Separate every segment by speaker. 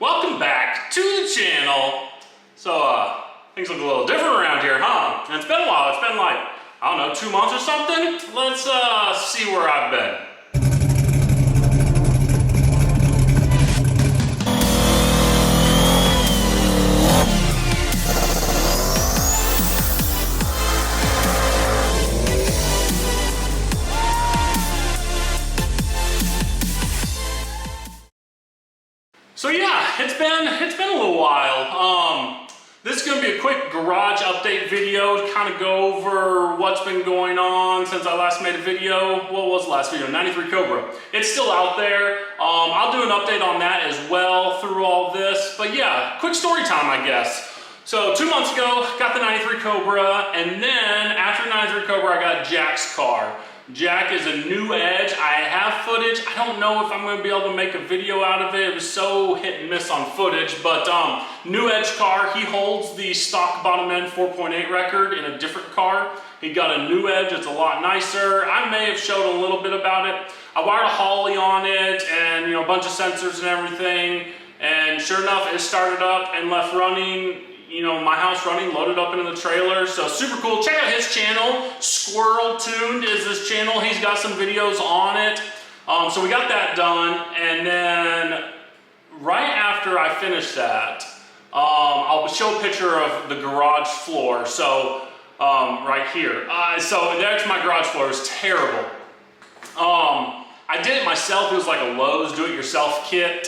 Speaker 1: Welcome back to the channel. So, things look a little different around here, huh? And it's been a while. It's been like, I don't know, 2 months or something. Let's see where I've been. So yeah, it's been a little while. This is going to be a quick garage update video to kind of go over what's been going on since I last made a video. What was the last video? 93 Cobra. It's still out there. I'll do an update on that as well through all this. But yeah, quick story time, I guess. So 2 months ago, got the 93 Cobra, and then after 93 Cobra, I got Jack's car. Jack is a new Edge. I have footage. I don't know if I'm going to be able to make a video out of it. It was so hit and miss on footage, but new Edge car. He holds the stock bottom end 4.8 record in a different car. He got a new Edge. It's a lot nicer. I may have showed a little bit about it. I wired a Holly on it and a bunch of sensors and everything, and sure enough, it started up and left running. My house running, loaded up into the trailer. So super cool. Check out his channel. Squirrel Tuned is his channel. He's got some videos on it. So we got that done. And then right after I finished that, I'll show a picture of the garage floor. So right here. So there's my garage floor. It was terrible. I did it myself. It was like a Lowe's do-it-yourself kit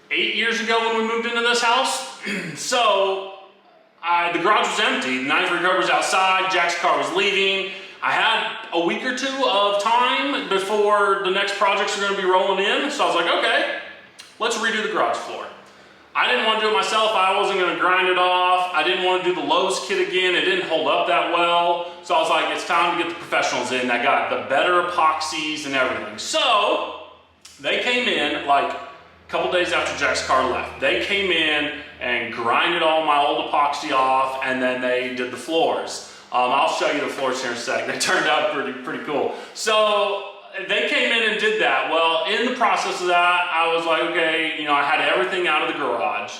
Speaker 1: 8 years ago when we moved into this house. So the garage was empty. The 93 Cobra was outside. Jack's car was leaving. I had a week or two of time before the next projects are going to be rolling in. So I was like, okay, let's redo the garage floor. I didn't want to do it myself. I wasn't going to grind it off. I didn't want to do the Lowe's kit again. It didn't hold up that well. So I was like, it's time to get the professionals in. I got the better epoxies and everything. So they came in like a couple days after Jack's car left. They came in and grinded all my old epoxy off, and then they did the floors. I'll show you the floors here in a sec. They turned out pretty cool. So they came in and did that. Well, in the process of that, I was like, okay, I had everything out of the garage.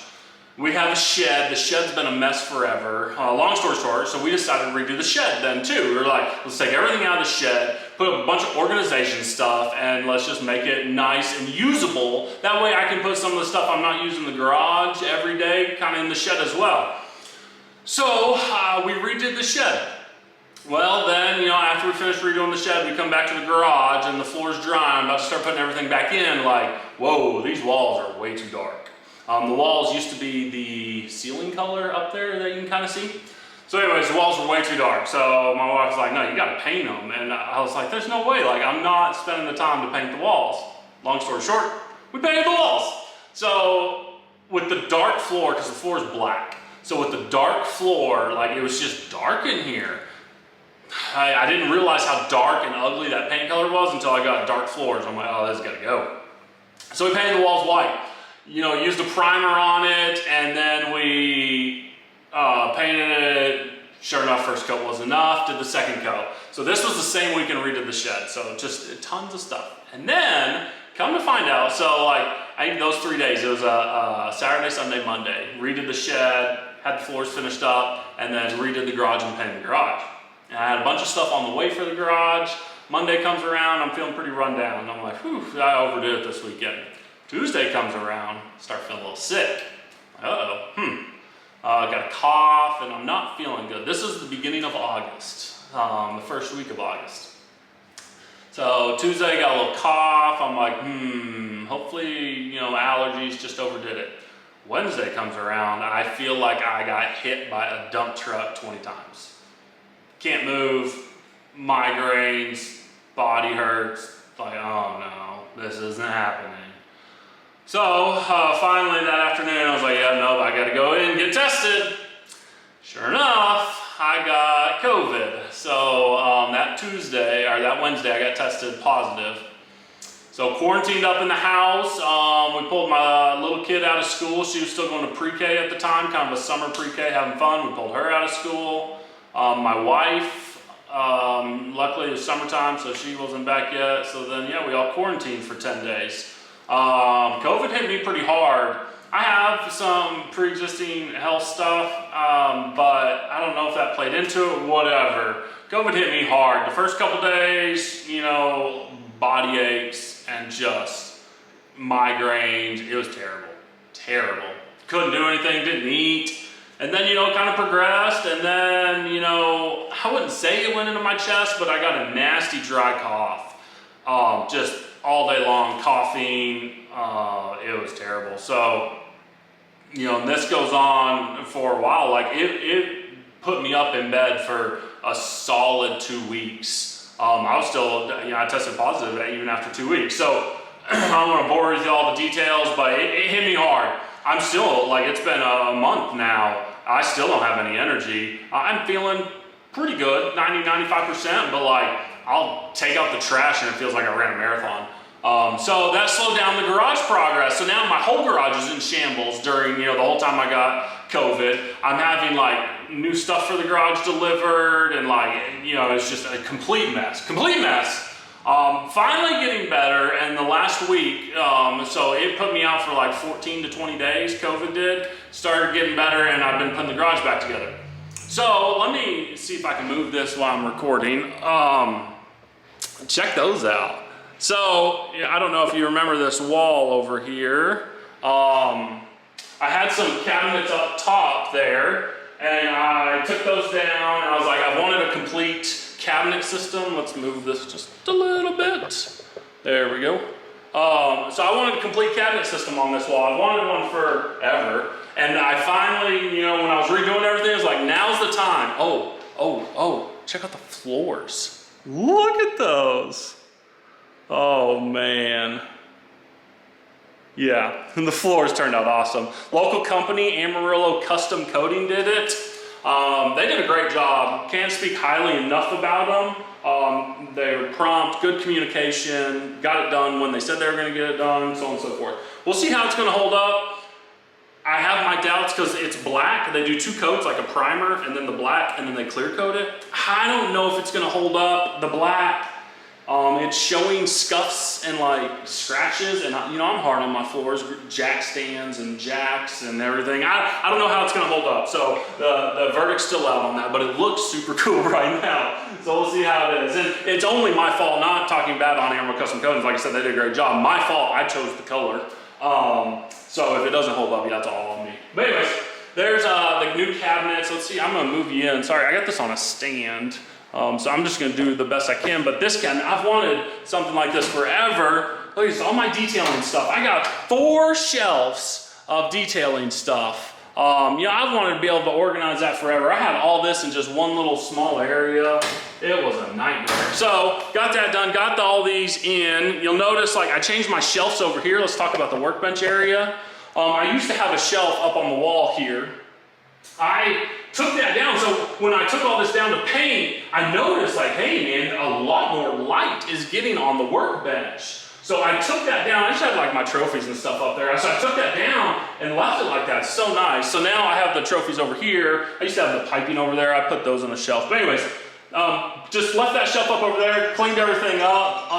Speaker 1: We have a shed. The shed's been a mess forever. Long story short, so we decided to redo the shed then too. We were like, let's take everything out of the shed, put a bunch of organization stuff, and let's just make it nice and usable. That way I can put some of the stuff I'm not using in the garage every day kind of in the shed as well. So we redid the shed. Well then, after we finished redoing the shed, we come back to the garage and the floor's dry. I'm about to start putting everything back in, like, whoa, these walls are way too dark. The walls used to be the ceiling color up there that you can kind of see. So anyways, the walls were way too dark. So my wife was like, no, you gotta paint them. And I was like, there's no way, like I'm not spending the time to paint the walls. Long story short, we painted the walls. So with the dark floor, because the floor is black. So with the dark floor, like it was just dark in here. I didn't realize how dark and ugly that paint color was until I got dark floors. I'm like, oh, this has gotta go. So we painted the walls white. Used a primer on it, and then we painted it. Sure enough, first coat wasn't enough, did the second coat. So this was the same week and redid the shed, so just tons of stuff. And then, come to find out, so like, I think those 3 days, it was a Saturday, Sunday, Monday. Redid the shed, had the floors finished up, and then redid the garage and painted the garage. And I had a bunch of stuff on the way for the garage. Monday comes around, I'm feeling pretty run down. I'm like, whew, I overdid it this weekend. Tuesday comes around, start feeling a little sick. Got a cough and I'm not feeling good. This is the beginning of August, the first week of August. So Tuesday I got a little cough. I'm like, hopefully, allergies just overdid it. Wednesday comes around, I feel like I got hit by a dump truck 20 times. Can't move, migraines, body hurts. Like, oh no, this isn't happening. So finally that afternoon I was like, yeah, no, I gotta go in and get tested. Sure enough, I got COVID. So that Wednesday I got tested positive. So quarantined up in the house. We pulled my little kid out of school. She was still going to pre-K at the time, kind of a summer pre-K, having fun. We pulled her out of school. My wife, luckily it was summertime, so she wasn't back yet. So then, yeah, we all quarantined for 10 days. COVID hit me pretty hard. I have some pre-existing health stuff, but I don't know if that played into it, whatever. COVID hit me hard. The first couple days, you know, body aches and just migraines. It was terrible, terrible. Couldn't do anything, didn't eat. And then, you know, it kind of progressed, and then, you know, I wouldn't say it went into my chest, but I got a nasty dry cough. Just all day long coughing. It was terrible. So, you know, and this goes on for a while. Like, it put me up in bed for a solid 2 weeks. I was still, you know, I tested positive even after 2 weeks. So, I don't want to bore you with all the details, but it hit me hard. I'm still, like, it's been a month now. I still don't have any energy. I'm feeling pretty good, 90-95%, but like, I'll take out the trash and it feels like I ran a marathon. So that slowed down the garage progress. So now my whole garage is in shambles during, you know, the whole time I got COVID. I'm having like new stuff for the garage delivered, and like, you know, it's just a complete mess, finally getting better, and the last week, so it put me out for like 14 to 20 days, COVID did, started getting better, and I've been putting the garage back together. So let me see if I can move this while I'm recording. Check those out. So, I don't know if you remember this wall over here. I had some cabinets up top there, and I took those down, and I was like, I wanted a complete cabinet system. Let's move this just a little bit. There we go. So I wanted a complete cabinet system on this wall. I wanted one forever. And I finally, you know, when I was redoing everything, I was like, now's the time. Oh, check out the floors. Look at those. Oh man. Yeah, and the floors turned out awesome. Local company, Amarillo Custom Coating, did it. They did a great job. Can't speak highly enough about them. They were prompt, good communication, got it done when they said they were going to get it done, so on and so forth. We'll see how it's going to hold up. I have my doubts because it's black. They do 2 coats, like a primer and then the black, and then they clear coat it. I don't know if it's going to hold up. The black, it's showing scuffs and like scratches, and you know, I'm hard on my floors, jack stands and jacks and everything. I don't know how it's going to hold up, so the verdict's still out on that, but it looks super cool right now, so we'll see how it is. And it's only my fault, not talking bad on Amarillo Custom Coatings. Like I said, they did a great job. My fault, I chose the color. So if it doesn't hold up, yeah, that's all on me. But anyways, there's the new cabinets. Let's see, I'm going to move you in. Sorry, I got this on a stand. So I'm just going to do the best I can, but this cabinet, I've wanted something like this forever. Look at this, all my detailing stuff. I got 4 shelves of detailing stuff. You know, I've wanted to be able to organize that forever. I had all this in just one little small area. It was a nightmare. So got that done, got all these in. You'll notice, like, I changed my shelves over here. Let's talk about the workbench area. I used to have a shelf up on the wall here. I took that down, so when I took all this down to paint, I noticed, like, hey man, a lot more light is getting on the workbench. So I took that down. I just had like my trophies and stuff up there. So I took that down and left it like that. So nice. So now I have the trophies over here. I used to have the piping over there. I put those on the shelf. But anyways, just left that shelf up over there, cleaned everything up.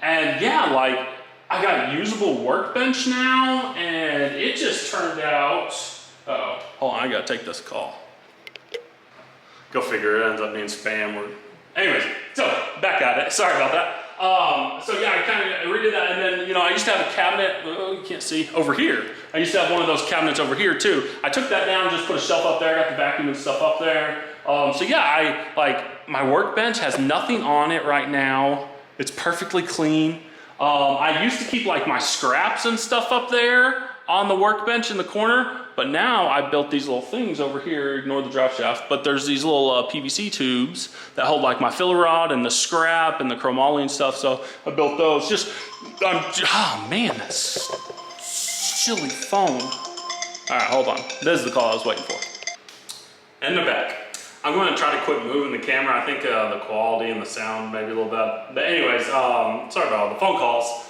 Speaker 1: And yeah, like, I got a usable workbench now, and it just turned out, uh-oh, hold on, I gotta take this call. Go figure, it ends up being spam. Anyways, so back at it, sorry about that. So yeah, I kind of redid that, and then, you know, I used to have a cabinet, oh, you can't see, over here. I used to have one of those cabinets over here too. I took that down, just put a shelf up there, got the vacuum and stuff up there. So yeah, my workbench has nothing on it right now. It's perfectly clean. I used to keep like my scraps and stuff up there on the workbench in the corner, but now I built these little things over here, ignore the drop shaft, but there's these little PVC tubes that hold like my filler rod and the scrap and the chromoly and stuff, so I built those. Oh man, that's silly phone. All right, hold on. This is the call I was waiting for. And they're back. I'm going to try to quit moving the camera. I think the quality and the sound may be a little bad. But anyways, sorry about all the phone calls.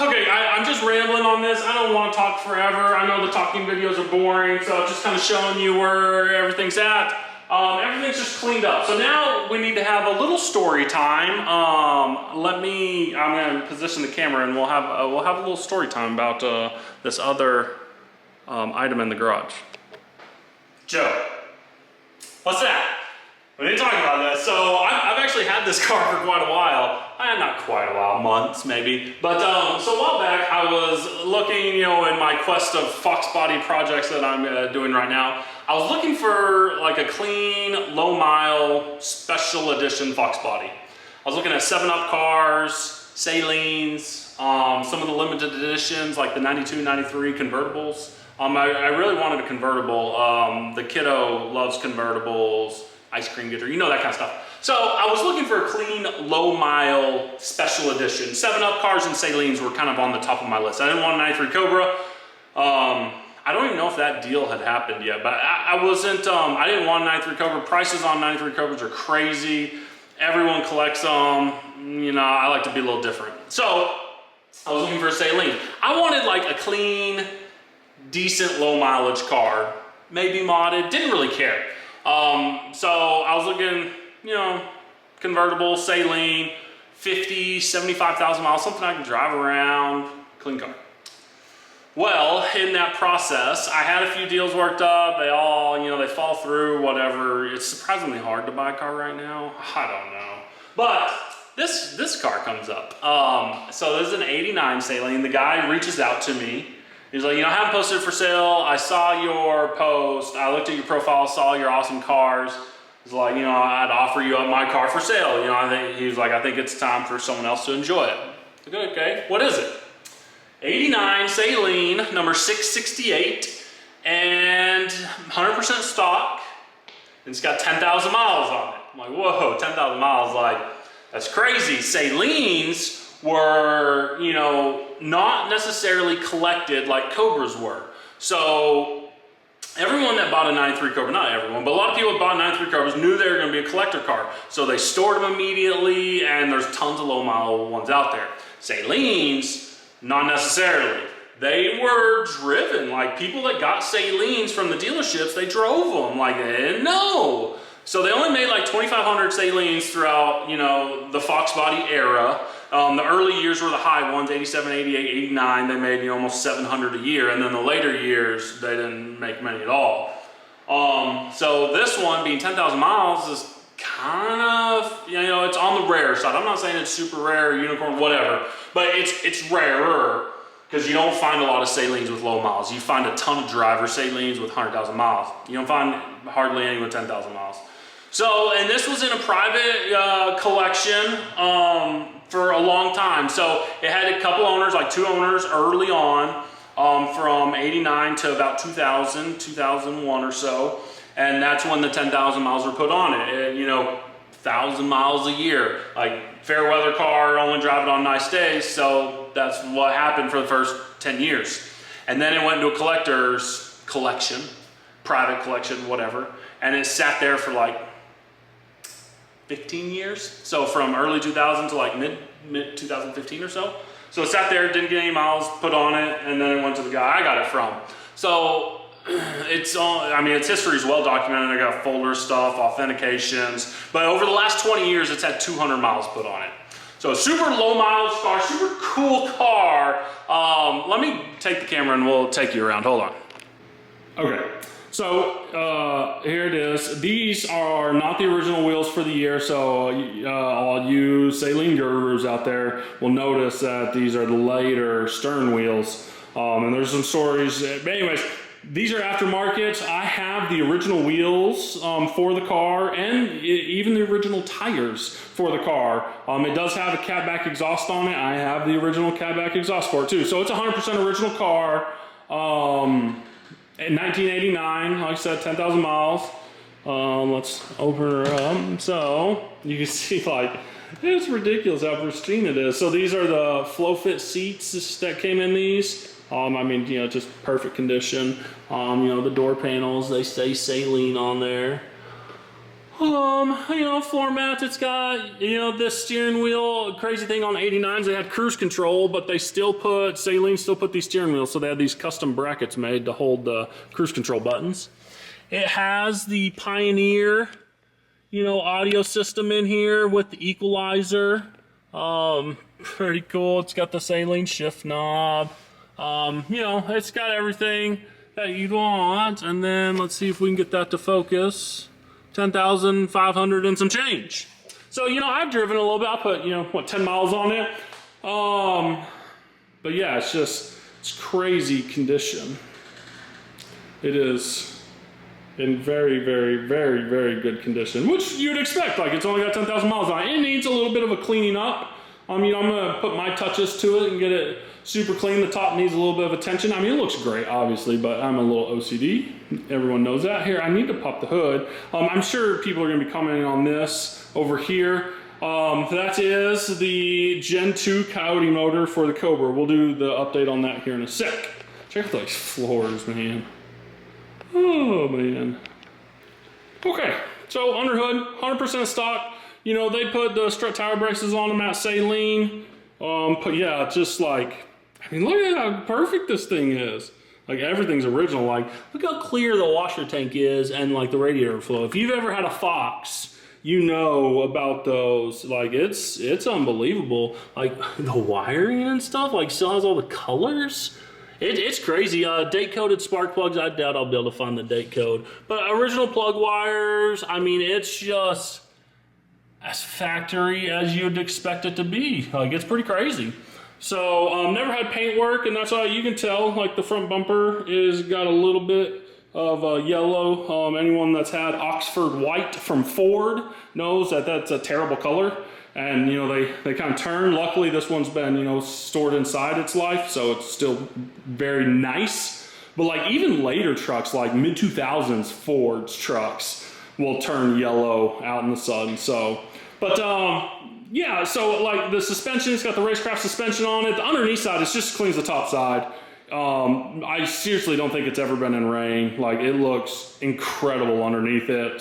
Speaker 1: Okay, I'm just rambling on this. I don't want to talk forever. I know the talking videos are boring, so I'm just kind of showing you where everything's at. Everything's just cleaned up. So now we need to have a little story time. I'm gonna position the camera and we'll have a little story time about this other item in the garage. Joe, what's that? We didn't talk about that. So I've actually had this car for quite a while. Not quite a while, months maybe. But so a while back I was looking, you know, in my quest of Fox body projects that I'm doing right now. I was looking for like a clean, low mile, special edition Fox body. I was looking at 7-Up cars, Saleens, some of the limited editions like the 92, 93 convertibles. I really wanted a convertible. The kiddo loves convertibles, ice cream getter, you know, that kind of stuff. So I was looking for a clean, low mile, special edition. 7-Up cars and Saleens were kind of on the top of my list. I didn't want a 93 Cobra. I don't even know if that deal had happened yet, but I didn't want a 93 Cobra. Prices on 93 Cobras are crazy. Everyone collects them. You know, I like to be a little different. So I was looking for a Saleen. I wanted like a clean, decent low mileage car, maybe modded, didn't really care. So I was looking, you know, convertible, Saleen, 50, 75,000 miles, something I can drive around, clean car. Well, in that process, I had a few deals worked up. They all, you know, they fall through, whatever. It's surprisingly hard to buy a car right now. I don't know. But this car comes up. So this is an 89 Saleen. The guy reaches out to me. He's like, you know, I haven't posted it for sale. I saw your post. I looked at your profile, saw your awesome cars. He's like, you know, I'd offer you my car for sale. You know, he was like, I think it's time for someone else to enjoy it. I go, okay, what is it? 89 Saleen, number 668, and 100% stock. And it's got 10,000 miles on it. I'm like, whoa, 10,000 miles, like, that's crazy. Saleens were, you know, not necessarily collected like Cobras were. So everyone that bought a 93 Cobra, not everyone, but a lot of people that bought 93 Cobras knew they were going to be a collector car. So they stored them immediately, and there's tons of low mile ones out there. Saleens, not necessarily. They were driven. Like, people that got Saleens from the dealerships, they drove them. Like, they didn't know. So they only made like 2,500 Saleens throughout, you know, the Fox body era. The early years were the high ones, 87, 88, 89. They made, you know, almost 700 a year. And then the later years, they didn't make many at all. So this one being 10,000 miles is kind of, you know, it's on the rare side. I'm not saying it's super rare, unicorn, whatever, but it's rarer because you don't find a lot of Saleens with low miles. You find a ton of driver Saleens with 100,000 miles. You don't find hardly any with 10,000 miles. So, and this was in a private collection for a long time. So it had a couple owners, like 2 owners early on, from 89 to about 2000, 2001 or so. And that's when the 10,000 miles were put on it. And, you know, 1,000 miles a year. Like, fair weather car, only drive it on nice days. So that's what happened for the first 10 years. And then it went into a collector's collection, private collection, whatever. And it sat there for like 15 years. So from early 2000 to like mid 2015 or so. So it sat there, didn't get any miles put on it, and then it went to the guy I got it from. So it's all, I mean, its history is well documented. I got folder stuff, authentications, but over the last 20 years, it's had 200 miles put on it. So super low mileage car, super cool car. Let me take the camera and we'll take you around. Hold on. Okay, so here it is. These are not the original wheels for the year, so all you Saleen gurus out there will notice that these are the later stern wheels. And there's some stories, but anyways, these are aftermarket. I have the original wheels for the car, and even the original tires for the car. It does have a catback exhaust on it. I have the original catback exhaust for it too. So it's a 100% original car. In 1989, like I said, 10,000 miles. Let's open her up. So you can see, like, it's ridiculous how pristine it is. So these are the flow fit seats that came in these. I mean, you know, just perfect condition. You know, the door panels, they say Saleen on there. You know, floor mats, it's got, you know, this steering wheel. Crazy thing on the 89s, they had cruise control, but they still put, Saleen still put these steering wheels, so they had these custom brackets made to hold the cruise control buttons. It has the Pioneer, you know, audio system in here with the equalizer. Pretty cool. It's got the Saleen shift knob. You know, it's got everything that you'd want. And then let's see if we can get that to focus. 10,500 and some change. So, you know, I've driven a little bit. I put, you know, what, 10 miles on it. But yeah, it's crazy condition. It is in very, very, very, very good condition, which you'd expect. Like, it's only got 10,000 miles on it. It needs a little bit of a cleaning up. You know, I'm gonna put my touches to it and get it super clean. The top needs a little bit of attention. I mean, it looks great, obviously, but I'm a little OCD. Everyone knows that. Here, I need to pop the hood. I'm sure people are gonna be commenting on this over here. That is the Gen 2 Coyote motor for the Cobra. We'll do the update on that here in a sec. Check out those floors, man. Oh, man. Okay, so under hood, 100% stock. You know, they put the strut tire braces on them at Saleen. But yeah, just like, I mean, look at how perfect this thing is. Like, everything's original. Like, look how clear the washer tank is and like the radiator flow. If you've ever had a Fox, you know about those. Like, it's unbelievable. Like, the wiring and stuff, like, still has all the colors. It's crazy. Date coded spark plugs, I doubt I'll be able to find the date code. But original plug wires, I mean, it's just as factory as you'd expect it to be. Like, it's pretty crazy. So, never had paint work, and that's why you can tell, like, the front bumper is got a little bit of yellow. Anyone that's had Oxford white from Ford knows that that's a terrible color. And, you know, they kind of turn. Luckily, this one's been, you know, stored inside its life, so it's still very nice. But, like, even later trucks, like mid-2000s Ford's trucks, will turn yellow out in the sun. So, but, yeah, so, like, the suspension, it's got the racecraft suspension on it. The underneath side, it just cleans the top side. I seriously don't think it's ever been in rain. Like, it looks incredible underneath it.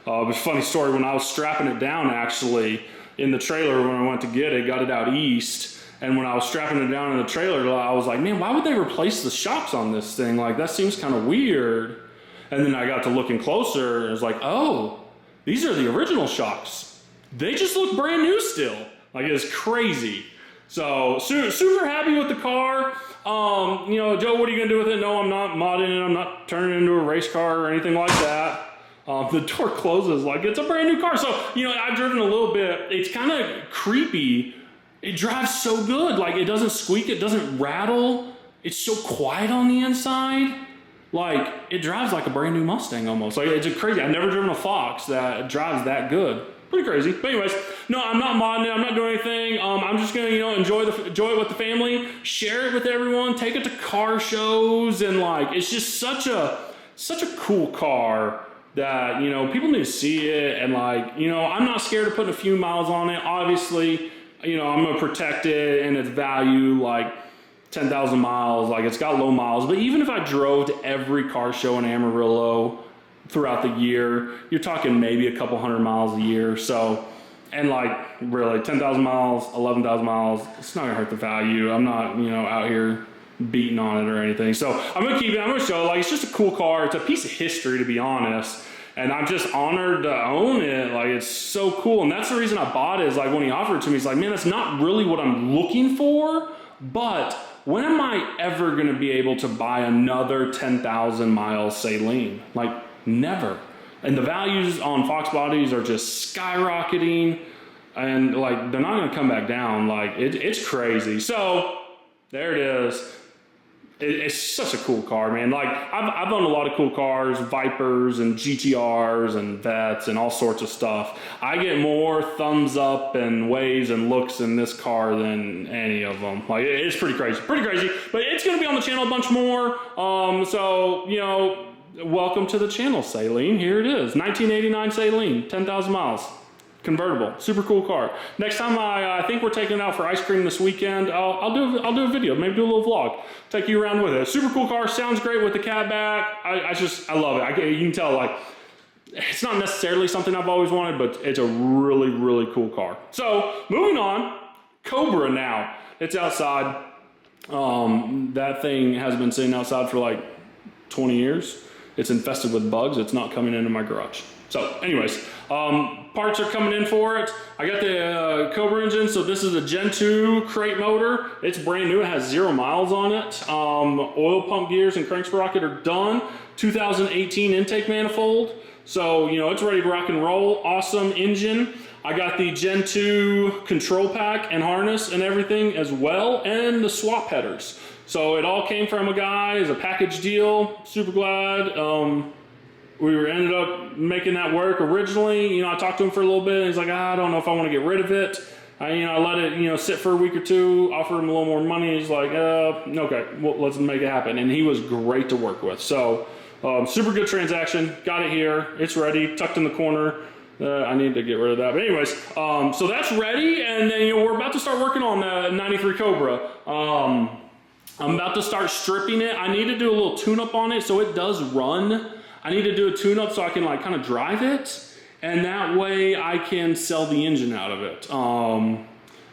Speaker 1: It was a funny story. When I was strapping it down, actually, in the trailer when I went to get it, got it out east, and when I was strapping it down in the trailer, I was like, man, why would they replace the shocks on this thing? Like, that seems kind of weird. And then I got to looking closer, and it was like, oh, these are the original shocks. They just look brand new still. Like, it's crazy. So, super happy with the car. You know, Joe, what are you gonna do with it? No, I'm not modding it. I'm not turning it into a race car or anything like that. The door closes like it's a brand new car. So, you know, I've driven a little bit. It's kind of creepy. It drives so good. Like, it doesn't squeak. It doesn't rattle. It's so quiet on the inside. Like, it drives like a brand new Mustang almost. Like, it's crazy. I've never driven a Fox that drives that good. Pretty crazy. But anyways, no, I'm not modding it. I'm not doing anything. I'm just gonna, you know, enjoy it with the family, share it with everyone, take it to car shows, and like, it's just such a cool car that, you know, people need to see it. And like, you know, I'm not scared of putting a few miles on it. Obviously, you know, I'm gonna protect it and its value, like 10,000 miles. Like, it's got low miles. But even if I drove to every car show in Amarillo throughout the year, you're talking maybe a couple hundred miles a year. So, and like, really, 10,000 miles, 11,000 miles, it's not gonna hurt the value. I'm not, you know, out here beating on it or anything. So I'm gonna keep it, I'm gonna show it. Like, it's just a cool car. It's a piece of history, to be honest. And I'm just honored to own it. Like, it's so cool. And that's the reason I bought it, is like, when he offered it to me, he's like, man, that's not really what I'm looking for, but when am I ever gonna be able to buy another 10,000 miles Saleen? Like, never. And the values on Fox bodies are just skyrocketing, and like, they're not gonna come back down. Like, it's crazy. So there it is. It's such a cool car, man. Like, I've owned a lot of cool cars, Vipers and GTRs and Vets and all sorts of stuff. I get more thumbs up and waves and looks in this car than any of them. Like, it's pretty crazy, but it's gonna be on the channel a bunch more. So, you know, welcome to the channel, Saleen. Here it is, 1989 Saleen, 10,000 miles. Convertible, super cool car. Next time I think we're taking it out for ice cream this weekend. I'll do a video, maybe do a little vlog, take you around with it. Super cool car, sounds great with the cat back. I love it. You can tell, like, it's not necessarily something I've always wanted, but it's a really, really cool car. So moving on, Cobra now. It's outside. That thing has been sitting outside for like 20 years. it's infested with bugs. It's not coming into my garage. So anyways, parts are coming in for it. I got the Cobra engine, so this is a Gen 2 crate motor. It's brand new, it has 0 miles on it. Oil pump gears and crank sprocket are done. 2018 intake manifold. So, you know, it's ready to rock and roll. Awesome engine. I got the Gen 2 control pack and harness and everything as well, and the swap headers. So it all came from a guy as a package deal. Super glad. We ended up making that work originally. You know, I talked to him for a little bit and he's like, I don't know if I want to get rid of it. I let it, sit for a week or two, offered him a little more money. He's like, okay, well, let's make it happen. And he was great to work with. So super good transaction, got it here. It's ready, tucked in the corner. I need to get rid of that. But anyways, so that's ready. And then, we're about to start working on the 93 Cobra. I'm about to start stripping it. I need to do a little tune-up on it so it does run. I need to do a tune-up so I can kind of drive it, and that way I can sell the engine out of it,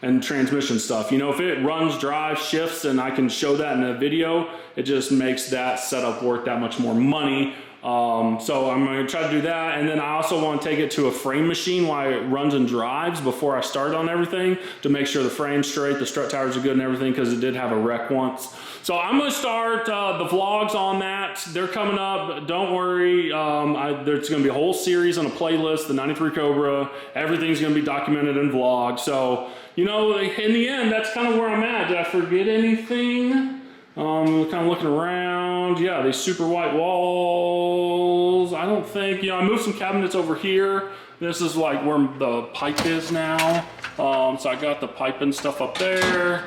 Speaker 1: and transmission stuff. If it runs, drives, shifts, and I can show that in a video, it just makes that setup worth that much more money. So I'm going to try to do that, and then I also want to take it to a frame machine while it runs and drives before I start on everything to make sure the frame's straight, the strut tires are good and everything, because it did have a wreck once. So I'm going to start the vlogs on that. They're coming up. Don't worry. There's going to be a whole series on a playlist, the 93 Cobra. Everything's going to be documented in vlogs. So, in the end, that's kind of where I'm at. Did I forget anything? Kind of looking around. Yeah, these super white walls. I don't think, I moved some cabinets over here. This is like where the pipe is now. So I got the pipe and stuff up there.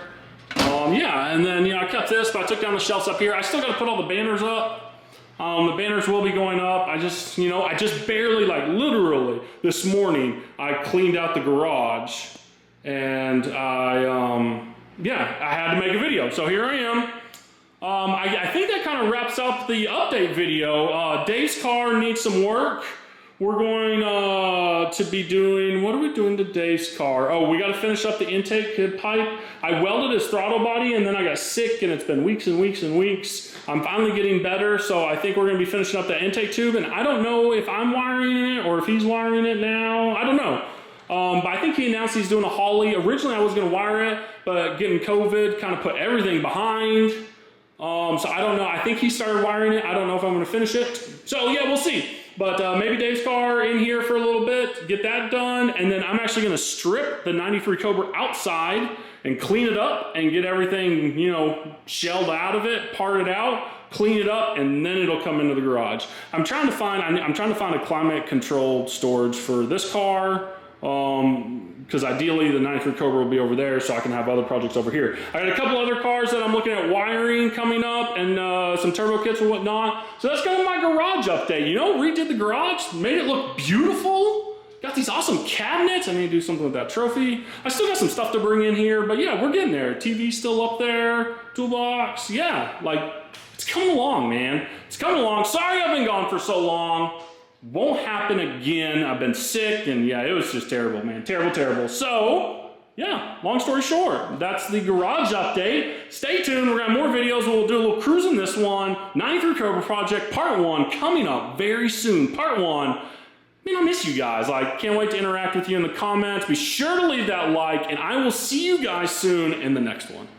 Speaker 1: Yeah, and then, I kept this, but I took down the shelves up here. I still got to put all the banners up. The banners will be going up. I just barely, literally this morning, I cleaned out the garage, and I had to make a video. So here I am. I think that kind of wraps up the update video. Dave's car needs some work. We're going to be doing, what are we doing to Dave's car? Oh, we got to finish up the intake pipe. I welded his throttle body and then I got sick, and it's been weeks and weeks and weeks. I'm finally getting better, so I think we're going to be finishing up the intake tube, and I don't know if I'm wiring it or if he's wiring it now. I don't know. But I think he announced he's doing a Holly. Originally I was going to wire it, but getting COVID kind of put everything behind. So I don't know. I think he started wiring it. I don't know if I'm going to finish it. So yeah, we'll see. But maybe Dave's car in here for a little bit, get that done, and then I'm actually going to strip the 93 Cobra outside and clean it up and get everything, shelled out of it, part it out, clean it up, and then it'll come into the garage. I'm trying to find a climate controlled storage for this car. Because ideally the 93 Cobra will be over there, so I can have other projects over here. I got a couple other cars that I'm looking at wiring coming up, and some turbo kits and whatnot. So that's kind of my garage update. Redid the garage, made it look beautiful. Got these awesome cabinets. I need to do something with that trophy. I still got some stuff to bring in here, but yeah, we're getting there. TV's still up there, toolbox. Yeah, it's coming along, man. It's coming along. Sorry I've been gone for so long. Won't happen again. I've been sick, and yeah, it was just terrible, man. Terrible, terrible. So, yeah, long story short, that's the garage update. Stay tuned. We're going to have more videos. We'll do a little cruising this one. 93 Cobra Project Part 1 coming up very soon. Part 1. Man, I miss you guys. Can't wait to interact with you in the comments. Be sure to leave that like, and I will see you guys soon in the next one.